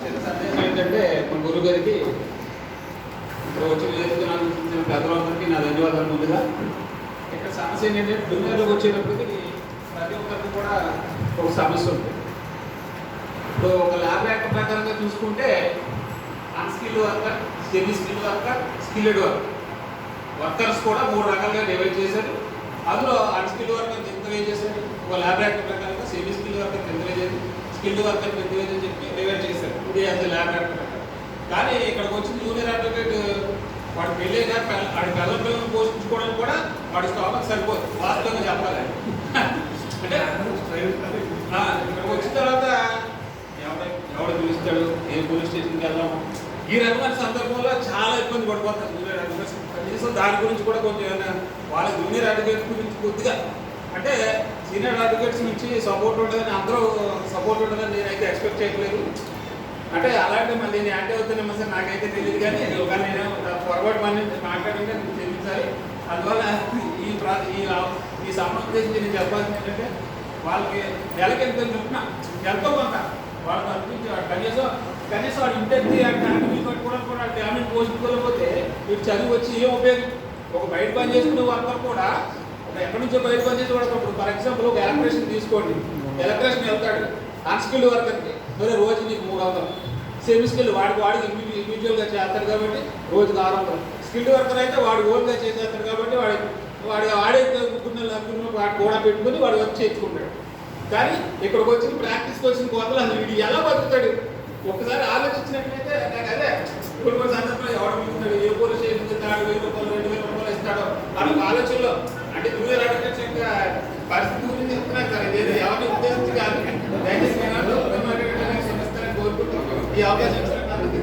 చిన్న సందేశం ఏంటంటే మన గురువు గారికి ఇప్పుడు వచ్చి నేర్చుకున్నాను పెద్దలందరికీ నా ధన్యవాదాలు. ముందుగా ఇక్కడ సమస్య ఏంటంటే జూనియర్లకు వచ్చేటప్పటికి ప్రతి ఒక్కరికి కూడా ఒక సమస్య ఉంది. ఇప్పుడు ఒక ల్యాబ్ యాక్ట్ ప్రకారంగా చూసుకుంటే unskilled worker, semi skilled worker, skilled workers కూడా 3 రకాలుగా డివైడ్ చేశారు. అందులో అన్స్కిల్డ్ వర్కర్ ఎంత వేజ్ చేశారు, ఒక ల్యాబ్ యాక్ట్ ప్రకారంగా సెమీ స్కిల్డ్ వర్కర్ ఎంత వేజ్ చేసి, స్కిల్డ్ వర్కర్ ఎంత వేజ్ అని చెప్పి డివైడ్ చేశారు. ఇది అది ల్యాబ్ యాక్ట్ ప్రకారం. కానీ ఇక్కడికి వచ్చిన జూనియర్ అడ్వకేట్ వాడు పెళ్ళైనా వాడి పిల్లలను పోషించుకోవడానికి కూడా వాడి స్టాక్ సరిపోదు, వాస్తవంగా చెప్పాలి. అంటే ఇక్కడికి వచ్చిన తర్వాత ఎవడు పిలుస్తాడు, ఏ పోలీస్ స్టేషన్కి వెళ్దాము, ఈ రకమైన సందర్భంలో చాలా ఇబ్బంది పడిపోతారు జూనియర్ అడ్వకేట్స్. కనీసం దాని గురించి కూడా కొంచెం ఏమైనా వాళ్ళ జూనియర్ అడ్వకేట్స్ గురించి కొద్దిగా అంటే సీనియర్ అడ్వకేట్స్ నుంచి సపోర్ట్ ఉంటుందని అందరూ సపోర్ట్ ఉంటుందని నేనైతే ఎక్స్పెక్ట్ చేయట్లేదు. అంటే అలాంటి మళ్ళీ నేను యాక్టివ్ అవుతున్నామో సార్ నాకైతే తెలియదు, కానీ నేను పొరపాటు మళ్ళీ మాట్లాడింటే నేను చెల్లించాలి. అందువల్ల ఈ సంబంధించి నేను చెప్పాల్సింది ఏంటంటే వాళ్ళకి నెలకి ఎంత చెప్పినా ఎంతో కొంత వాళ్ళకి అనిపించి కనీసం వాడు ఇంటర్వ్యూ కూడా డ్యామేజ్ పోషించుకోలేకపోతే వీడు చదువు వచ్చి ఏం ఉపయోగం. ఒక బయట పని చేసుకునే వర్కర్ కూడా ఎక్కడి నుంచో బయట పని చేసి కూడా ఇప్పుడు ఫర్ ఎగ్జాంపుల్ ఒక ఎలక్ట్రీషియన్ తీసుకోండి, ఎలక్ట్రీషియన్ వెళ్తాడు అన్స్కిల్డ్ వర్కర్కి మరి రోజు నీకు 300, సెమీ స్కిల్ వాడికి ఇండివిజువల్గా చేస్తాడు కాబట్టి రోజుకి 600, స్కిల్డ్ వర్కర్ అయితే వాడు ఓన్గా చేసేస్తాడు కాబట్టి వాడే వాడు కూడా పెట్టుకుని వాడు వర్క్ చేయించుకుంటాడు. కానీ ఇక్కడికి వచ్చిన ప్రాక్టీస్కి వచ్చిన కోతలు అసలు వీడు ఎలా బతుకుతాడు ఒక్కసారి ఆలోచించినట్లయితే నాకు అదే ఇప్పుడు కొన్ని సందర్భంలో ఎవడు పిలుస్తాడు, ఏ పోలీస్ స్టేషన్ ఇస్తాడు, 1000 రూపాయలు 2000 రూపాయలు ఇస్తాడో అనే ఆలోచనలో అంటే జూనియర్ అడ్వకేట్స్ యొక్క పరిస్థితి గురించి చెప్తున్నాను సార్. ఇదేదో ఎవరిని ఉద్దేశించి కాదు, దయచేసి కోరుకుంటూ ఈ అవకాశం ఇచ్చినందుకు